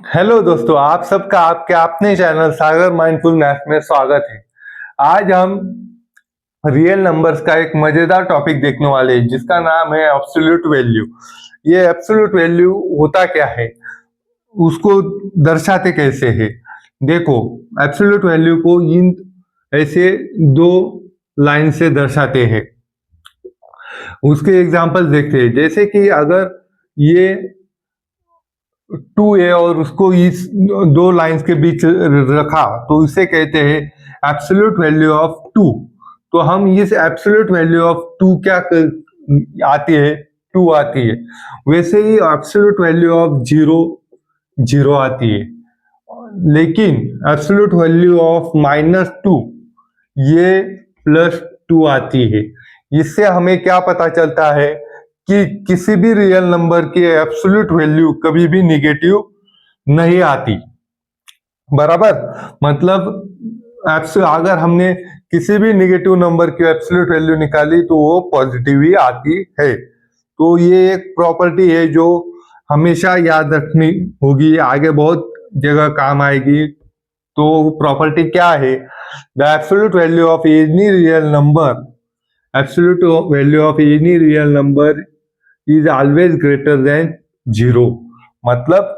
Hello दोस्तों, आप सबका आपके अपने चैनल सागर माइंडफुल मैथ में स्वागत है। आज हम रियल नंबर्स का एक मजेदार टॉपिक देखने वाले हैं जिसका नाम है एब्सोल्यूट वैल्यू। ये एब्सोल्यूट वैल्यू होता क्या है, उसको दर्शाते कैसे है। देखो, एब्सोल्यूट वैल्यू को इन ऐसे दो लाइन से दर्शाते हैं। उसके एग्जांपल देखते हैं, जैसे कि अगर ये 2a और उसको इस दो लाइंस के बीच रखा तो इसे कहते हैं एब्सोल्यूट वैल्यू ऑफ 2। तो हम इस एब्सोल्यूट वैल्यू ऑफ 2 क्या आती है, 2 आती है। वैसे ही एब्सोल्यूट वैल्यू ऑफ 0 0 आती है। लेकिन एब्सोल्यूट वैल्यू ऑफ -2 ये +2 आती है। इससे हमें क्या पता चलता है कि किसी भी रियल नंबर की एब्सोल्यूट वैल्यू कभी भी निगेटिव नहीं आती। बराबर, मतलब अगर हमने किसी भी निगेटिव नंबर की एब्सोल्यूट वैल्यू निकाली तो वो पॉजिटिव ही आती है। तो ये एक प्रॉपर्टी है जो हमेशा याद रखनी होगी, आगे बहुत जगह काम आएगी। तो प्रॉपर्टी क्या है? The absolute value of any real number, absolute value of any real number is always greater than 0। मतलब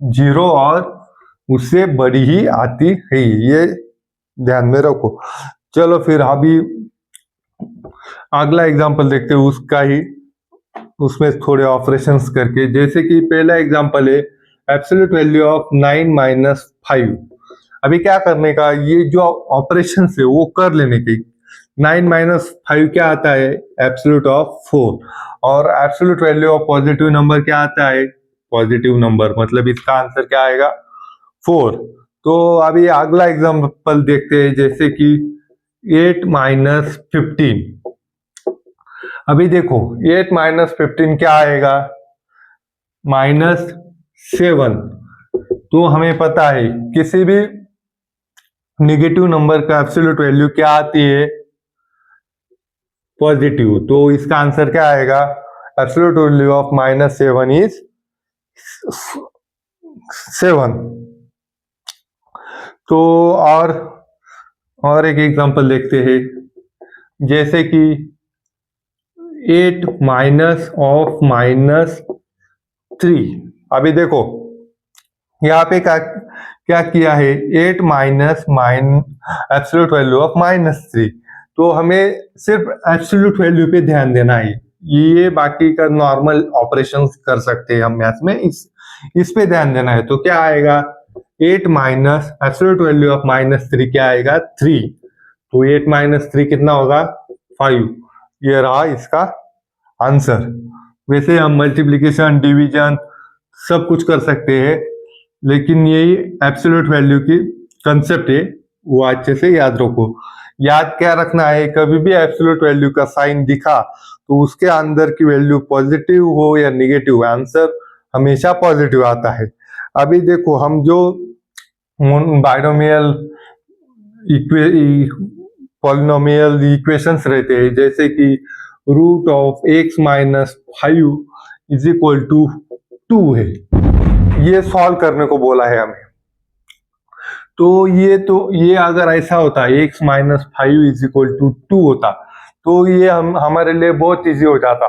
0 और उससे बड़ी ही आती है, ये ध्यान में रखो। चलो फिर अभी अगला एग्जांपल देखते हैं उसका ही, उसमें थोड़े ऑपरेशंस करके। जैसे कि पहला एग्जांपल है एब्सोल्यूट वैल्यू ऑफ 9 - 5। अभी क्या करने का, ये जो ऑपरेशन है वो कर लेने की। 9 - 5 क्या आता है? Absolute of 4। और absolute value of positive number क्या आता है? पॉजिटिव नंबर, मतलब इसका आंसर क्या आएगा? 4। तो अभी अगला एग्जांपल देखते हैं, जैसे कि 8 - 15। अभी देखो 8 - 15 क्या आएगा? -7। तो हमें पता है किसी भी निगेटिव नंबर का एब्सोल्यूट वैल्यू क्या आती है? पॉजिटिव। तो इसका आंसर क्या आएगा? Absolute value of -7 is 7। तो और एक एग्जांपल देखते हैं, जैसे कि 8 -3। अभी देखो यहाँ पे क्या क्या किया है? 8 माइनस एब्सोल्यूट वैल्यू ऑफ -3। तो हमें सिर्फ एब्सोल्यूट वैल्यू पे ध्यान देना है। ये बाकी का नॉर्मल ऑपरेशंस कर सकते हैं हम मैथ में, इस पे ध्यान देना है। तो क्या आएगा? 8 माइनस एब्सोल्यूट वैल्यू ऑफ -3 क्या आएगा? 3। तो 8 - 3 कितना होगा? 5। ये रहा इसका आंसर। वैसे हम मल्टीप्लिकेशन, डिवीजन सब कुछ कर सकते हैं, लेकिन यही एब्सोल्यूट वैल्यू की कंसेप्ट है, वो अच्छे से याद रखो। याद क्या रखना है, कभी भी एब्सोल्यूट वैल्यू का साइन दिखा तो उसके अंदर की वैल्यू पॉजिटिव हो या निगेटिव, आंसर हमेशा पॉजिटिव आता है। अभी देखो हम जो बाइनोमियल पॉलिनोमियल इक्वेशंस रहते हैं, जैसे कि √(x - 5) = 2 है, ये सॉल्व करने को बोला है हमें। तो ये अगर ऐसा होता है x - 5 = 2 होता तो ये हमारे लिए बहुत इजी हो जाता।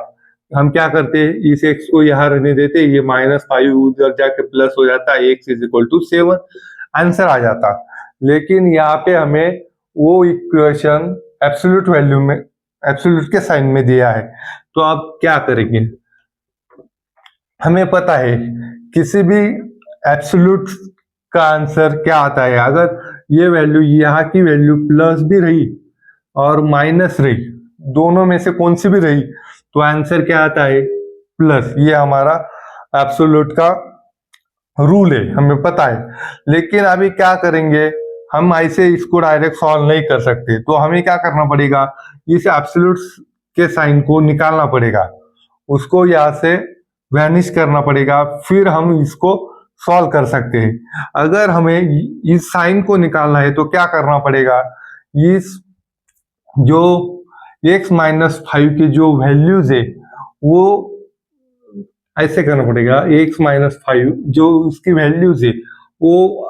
हम क्या करते हैं, इस x को यहाँ रहने देते, ये -5 उधर जाके प्लस हो जाता, x = 7, आंसर आ जाता। लेकिन यहाँ पे हमें वो इक्वेशन एब्सोल्यूट वैल्यू में, एब्सोल्यूट के साइन में दिया है। तो आप क्या करेंगे? हमें पता है किसी भी एब्सोल्यूट का आंसर क्या आता है। अगर ये वैल्यू, यहाँ की वैल्यू प्लस भी रही और माइनस रही, दोनों में से कौन सी भी रही, तो आंसर क्या आता है? प्लस। ये हमारा एब्सोल्यूट का रूल है, हमें पता है। लेकिन अभी क्या करेंगे, हम ऐसे इसको डायरेक्ट सॉल्व नहीं कर सकते। तो हमें क्या करना पड़ेगा, इस एब्सोल्यूट के साइन को निकालना पड़ेगा, उसको यहाँ से वैनिश करना पड़ेगा, फिर हम इसको सॉल्व कर सकते हैं। अगर हमें इस साइन को निकालना है तो क्या करना पड़ेगा, इस जो x - 5 की जो वैल्यूज है वो ऐसे करना पड़ेगा। x माइनस 5 जो उसकी वैल्यूज है वो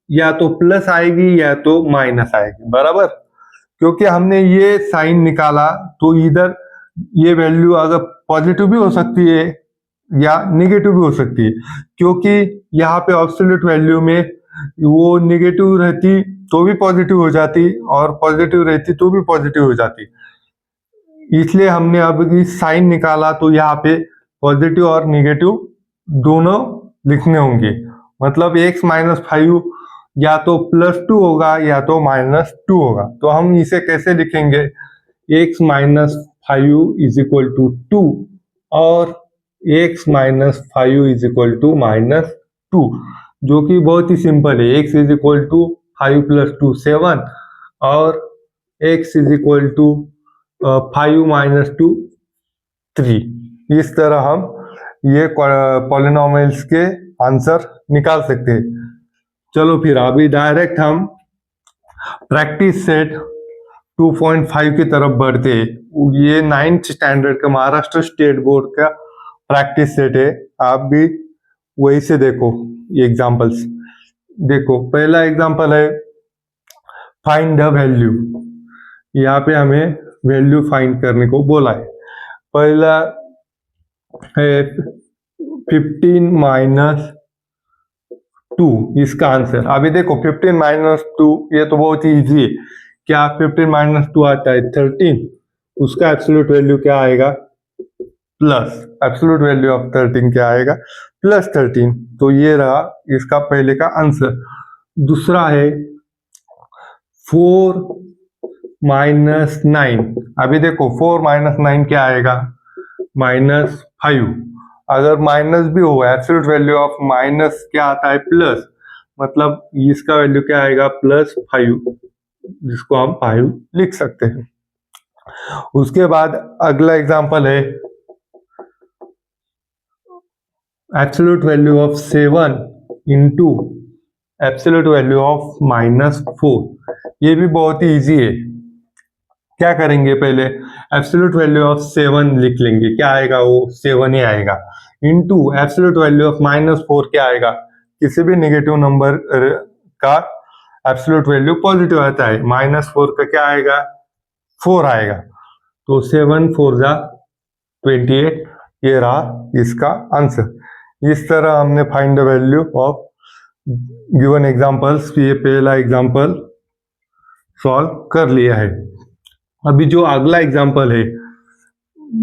या तो प्लस आएगी या तो माइनस आएगी, बराबर। क्योंकि हमने ये साइन निकाला तो इधर ये वैल्यू अगर पॉजिटिव भी हो सकती है या निगेटिव भी हो सकती है, क्योंकि यहाँ पे एब्सोल्यूट वैल्यू में वो निगेटिव रहती तो भी पॉजिटिव हो जाती और पॉजिटिव रहती तो भी पॉजिटिव हो जाती। इसलिए हमने अब इस साइन निकाला तो यहाँ पे पॉजिटिव और निगेटिव दोनों लिखने होंगे। मतलब x माइनस 5 या तो +2 होगा या तो -2 होगा। तो हम इसे कैसे लिखेंगे? x minus 5 is equal to 2 और x minus 5 is equal to -2, जो कि बहुत ही सिंपल है। x इज इक्वल टू 5 + 2 7 और x is equal to 5 minus 2 3। इस तरह हम ये पॉलिनोमियल्स के आंसर निकाल सकते हैं। चलो फिर अभी डायरेक्ट हम प्रैक्टिस सेट 2.5 की तरफ बढ़ते हैं। ये 9th स्टैंडर्ड का महाराष्ट्र स्टेट बोर्ड का प्रैक्टिस सेट है। आप भी वही से देखो एग्जांपल्स। देखो पहला एग्जांपल है फाइंड द वैल्यू। यहाँ पे हमें वैल्यू फाइंड करने को बोला है। पहला है 15 माइनस 2 इसका आंसर। अभी देखो 15 माइनस 2 ये तो बहुत ही इजी है। क्या 15 माइनस 2 आता है 13, उसका एब्सोल्यूट वैल्यू क्या आएगा? प्लस एब्सोल्यूट वैल्यू ऑफ 13 क्या आएगा? +13। तो ये रहा इसका पहले का आंसर। दूसरा है 4 माइनस 9। अभी देखो 4 माइनस 9 क्या आएगा? -5। अगर माइनस भी होगा एब्सोल्यूट वैल्यू ऑफ माइनस क्या आता है? प्लस। मतलब इसका वैल्यू क्या आएगा? +5, जिसको हम 5 लिख सकते हैं। उसके बाद अगला एग्जांपल है absolute value of 7 into absolute value of -4। ये भी बहुत ही इजी है। क्या करेंगे? पहले एब्सोल्यूट वैल्यू ऑफ 7 लिख लेंगे। क्या आएगा? वो 7 ही आएगा। इनटू एब्सोल्यूट वैल्यू ऑफ -4 क्या आएगा? किसी भी नेगेटिव नंबर का एब्सोल्यूट वैल्यू पॉजिटिव आता है। -4 का क्या आएगा? 4 आएगा। तो 7 4 जा 28। ये रहा इसका आंसर। इस तरह हमने find the value of given examples, ये पहला एग्जांपल सॉल्व कर लिया है। अभी जो अगला एग्जांपल है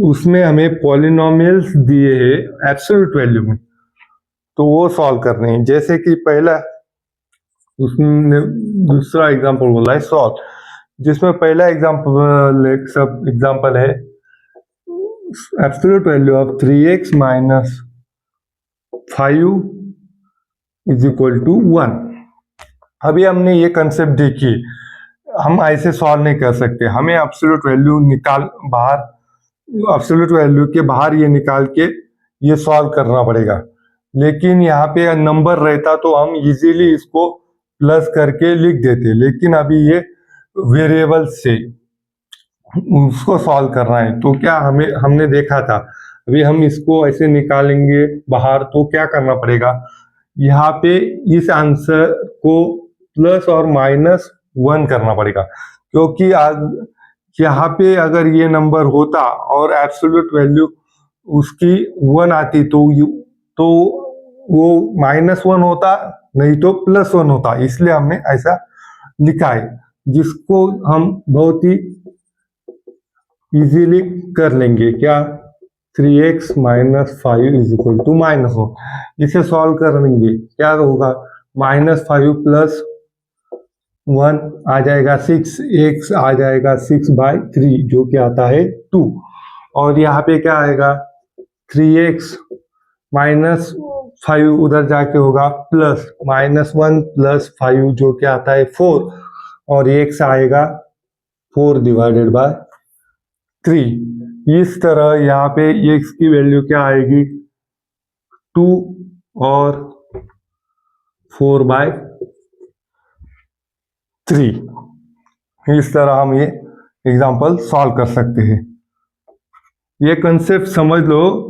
उसमें हमें पॉलिनोमियल्स दिए हैं एब्सोल्यूट वैल्यू में, तो वो सॉल्व करने हैं। जैसे कि पहला उसने दूसरा एग्जांपल बोला है सॉल्व, जिसमें पहला एग्जांपल है absolute value of 3x minus 5 is equal to 1। अभी हमने ये कंसेप्ट देखी, हम ऐसे सॉल्व नहीं कर सकते। हमें एब्सोल्यूट वैल्यू निकाल बाहर, एब्सोल्यूट वैल्यू के बाहर ये निकाल के ये सॉल्व करना पड़ेगा। लेकिन यहाँ पे नंबर रहता तो हम इजीली इसको प्लस करके लिख देते। लेकिन अभी ये वेरिएबल से उसको सॉल्व करना है, तो क्या हमने देखा था। अभी हम इसको ऐसे निकालेंगे बाहर तो क्या करना पड़ेगा? यहाँ पे इस आंसर को प्लस और -1 करना पड़ेगा, क्योंकि आज यहाँ पे अगर ये नंबर होता और एब्सोल्यूट वैल्यू उसकी 1 आती तो वो -1 होता, नहीं तो +1 होता। इसलिए हमने ऐसा लिखा है, जिसको हम बहुत ही इजीली कर लेंगे। क्या? 3x minus 5 is equal to -1। इसे सॉल्व करेंगे क्या होगा? -5 प्लस 1 आ जाएगा 6, x आ जाएगा 6/3 जो कि आता है 2। और यहाँ पे क्या आएगा? 3x माइनस 5 उधर जाके होगा प्लस -1 प्लस 5 जो कि आता है 4, और x आएगा 4/3। इस तरह यहाँ पे x की वैल्यू क्या आएगी? 2 और 4/3। इस तरह हम ये एग्जांपल सॉल्व कर सकते हैं। ये कंसेप्ट समझ लो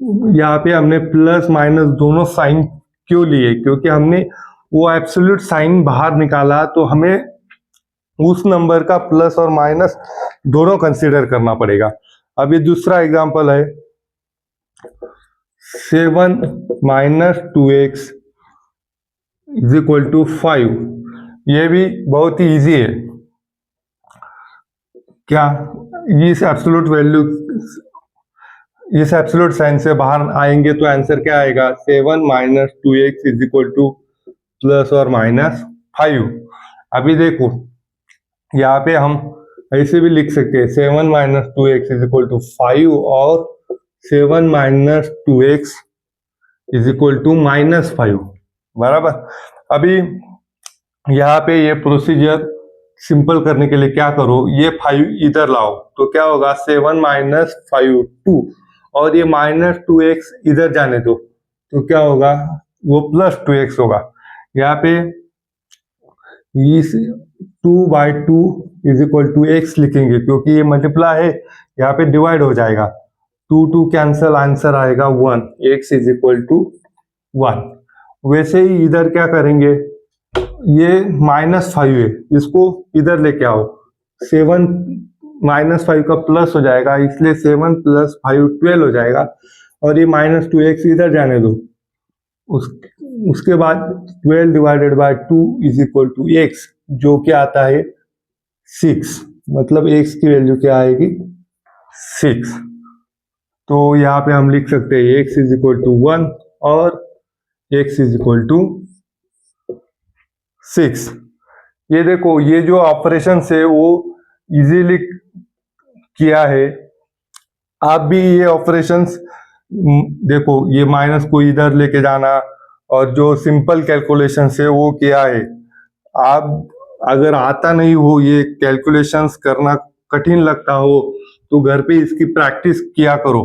यहाँ पे हमने प्लस माइनस दोनों साइन क्यों लिए, क्योंकि हमने वो एब्सोल्यूट साइन बाहर निकाला, तो हमें उस नंबर का प्लस और माइनस दोनों कंसीडर करना पड़ेगा। अब ये दूसरा एग्जांपल है 7 minus 2x is equal to 5। ये भी बहुत ही इजी है। क्या इस एब्सोल्यूट साइन से बाहर आएंगे तो आंसर क्या आएगा? 7 minus 2x is equal two plus और माइनस 5। अभी देखो यहाँ पे हम ऐसे भी लिख सकते हैं 7 minus 2x is equal to 5 और 7 minus 2x is equal to minus 5, बराबर। अभी यहाँ पे ये प्रोसीजर सिंपल करने के लिए क्या करो, ये 5 इधर लाओ तो क्या होगा 7 माइनस 5 2, और ये माइनस 2x इधर जाने दो तो क्या होगा, वो प्लस 2x होगा। यहाँ पे इस 2/2 इज इक्वल टू x लिखेंगे क्योंकि ये मल्टीप्लाई है, यहाँ पे डिवाइड हो जाएगा, 2 कैंसल, आंसर आएगा 1, x इज इक्वल टू 1। वैसे ही इधर क्या करेंगे, ये -5 है, इसको इधर लेके आओ, 7 -5 का प्लस हो जाएगा, इसलिए 7 + 5 12 हो जाएगा, और ये -2x इधर जाने दो। उसके बाद 12 divided by 2 is equal to x, जो क्या आता है 6, मतलब x की वैल्यू क्या आएगी 6। तो यहाँ पे हम लिख सकते हैं x इज इक्वल टू 1 और x इज इक्वल टू 6। ये देखो, ये जो ऑपरेशन है वो इजीली किया है। आप भी ये ऑपरेशंस देखो, ये माइनस को इधर लेके जाना और जो सिंपल कैलकुलेशन है वो किया है। आप अगर आता नहीं हो, ये कैलकुलेशंस करना कठिन लगता हो, तो घर पे इसकी प्रैक्टिस किया करो।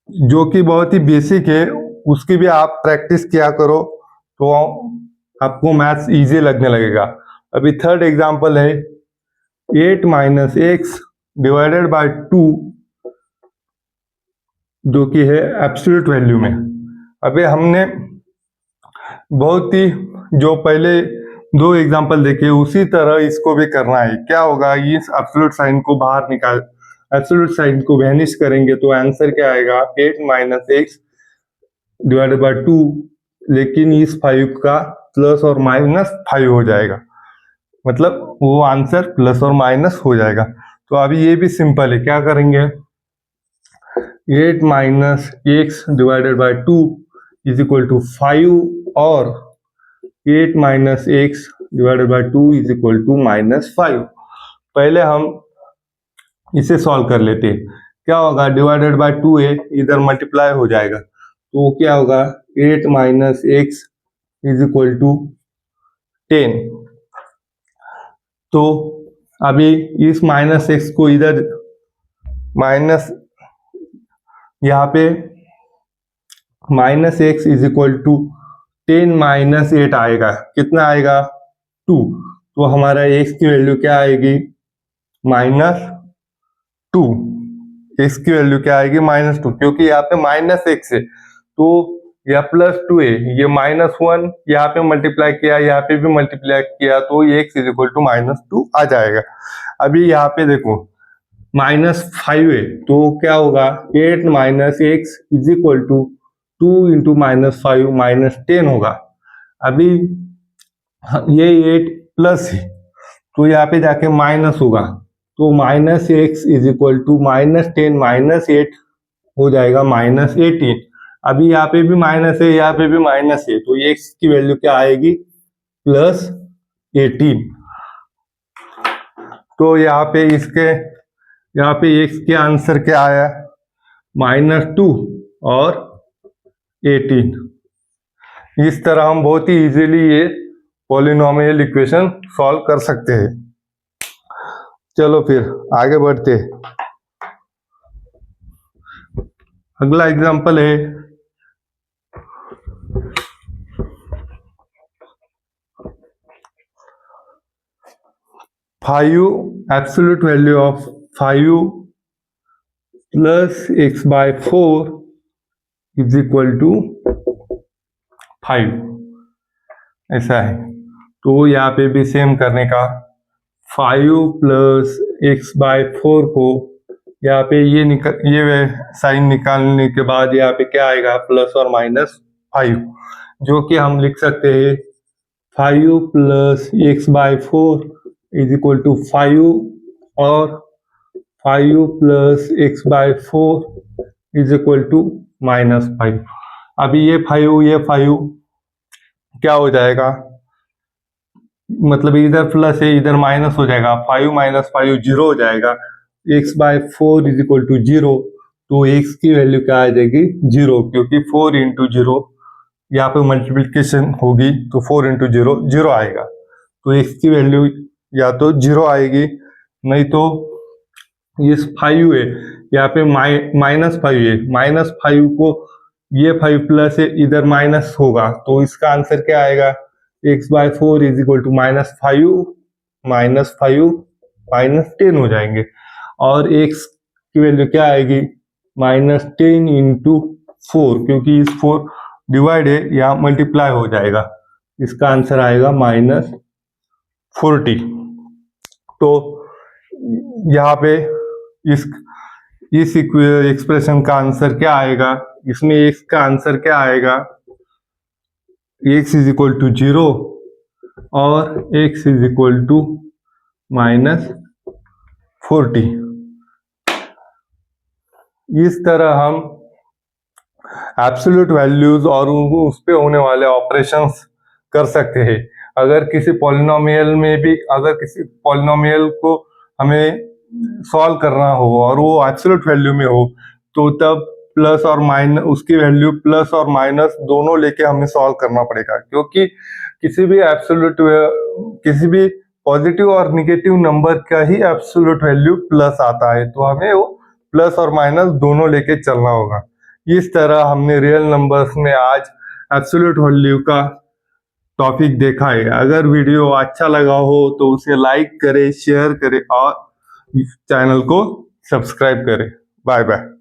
जो कि बहुत ही बेसिक है, उसकी भी आप प्रैक्टिस किया करो तो आपको मैथ्स इजी लगने लगेगा। अभी थर्ड एग्जांपल है 8 माइनस एक्स डिवाइडेड बाय 2, जो कि है एब्सोल्यूट वैल्यू में। अभी हमने बहुत ही जो पहले 2 एग्जांपल देखे उसी तरह इसको भी करना है। क्या होगा, इस एब्सोल्यूट साइन को बाहर निकाल, एब्सोल्यूट साइन को वैनिश करेंगे तो आंसर क्या आएगा 8 माइनस एक्स डिवाइडेड बाय 2, लेकिन इस 5 का प्लस और माइनस 5 हो जाएगा, मतलब वो आंसर प्लस और माइनस हो जाएगा। तो अभी ये भी सिंपल है, क्या करेंगे 8 minus x divided by 2 is equal to 5 और 8 minus x divided by 2 is equal to -5। पहले हम इसे सॉल्व कर लेते हैं। क्या होगा, डिवाइडेड बाय 2 है, इधर मल्टीप्लाई हो जाएगा, तो क्या होगा 8 minus x is equal to 10। तो अभी इस माइनस एक्स को इधर माइनस, यहाँ पे minus x is equal to 10 minus 8 आएगा, कितना आएगा 2। तो हमारा एक्स की वैल्यू क्या आएगी -2। एक्स की वैल्यू क्या आएगी -2, क्योंकि यहाँ पे माइनस एक्स है तो यह +2 है, ये -1 यहाँ पे मल्टीप्लाई किया, यहाँ पे भी मल्टीप्लाई किया, तो ये एक्स इज इक्वल टू -2 आ जाएगा। अभी यहाँ पे देखो -5 है, तो क्या होगा 8 minus x is equal to 2 into -5 -10 होगा। अभी ये 8 प्लस है तो यहाँ पे जाके माइनस होगा, तो -x इज इक्वल टू -10 -8 हो जाएगा -18। अभी यहाँ पे भी माइनस है, यहाँ पे भी माइनस है, तो x की वैल्यू क्या आएगी +18। तो यहाँ पे x के आंसर क्या आया -2 और 18। इस तरह हम बहुत ही इजीली ये पॉलिनोमियल इक्वेशन सॉल्व कर सकते हैं। चलो फिर आगे बढ़ते। अगला एग्जांपल है 5 absolute value of 5 plus x by 4 is equal to 5, ऐसा है। तो यहाँ पे भी सेम करने का, 5 प्लस x बाय 4 को यहाँ पे ये साइन निकालने के बाद यहाँ पे क्या आएगा, प्लस और माइनस 5, जो कि हम लिख सकते हैं 5 plus x by 4 is equal to 5 और 5 plus x by 4 is equal to -5। अभी ये 5 क्या हो जाएगा, मतलब इधर प्लस है इधर माइनस हो जाएगा, 5 माइनस 5 जीरो हो जाएगा, x by 4 is equal to 0। तो x की वैल्यू क्या आ जाएगी, 0, क्योंकि 4 इंटू 0 यहाँ पे मल्टीप्लिकेशन होगी तो 4 इंटू 0 0 आएगा। तो x की वैल्यू या तो 0 आएगी, नहीं तो इस 5 है यहाँ पे -5 है, -5 को ये 5 प्लस है इधर माइनस होगा, तो इसका आंसर क्या आएगा, x by 4 is equal to -5 -10 हो जाएंगे, और x की वैल्यू क्या आएगी, -10 इंटू 4, क्योंकि इस 4 डिवाइड है या मल्टीप्लाई हो जाएगा, इसका आंसर आएगा -40। तो यहाँ पे इस एक्सप्रेशन का आंसर क्या आएगा, इसमें x का आंसर क्या आएगा, x इज इक्वल टू 0 और x इज इक्वल टू -40। इस तरह हम एब्सोल्यूट वैल्यूज और उस पे होने वाले ऑपरेशंस कर सकते हैं। अगर किसी पॉलिनोमियल में भी, अगर किसी पॉलिनोमियल को हमें सॉल्व करना हो और वो एब्सोल्यूट वैल्यू में हो, तो तब प्लस और माइनस, उसकी वैल्यू प्लस और माइनस दोनों लेके हमें सॉल्व करना पड़ेगा, क्योंकि किसी भी पॉजिटिव और निगेटिव नंबर का ही एब्सोल्यूट वैल्यू प्लस आता है, तो हमें वो प्लस और माइनस दोनों लेके चलना होगा। इस तरह हमने रियल नंबर्स में आज एब्सोल्यूट वैल्यू का टॉपिक देखा है। अगर वीडियो अच्छा लगा हो तो उसे लाइक करें, शेयर करें और चैनल को सब्सक्राइब करें। Bye bye.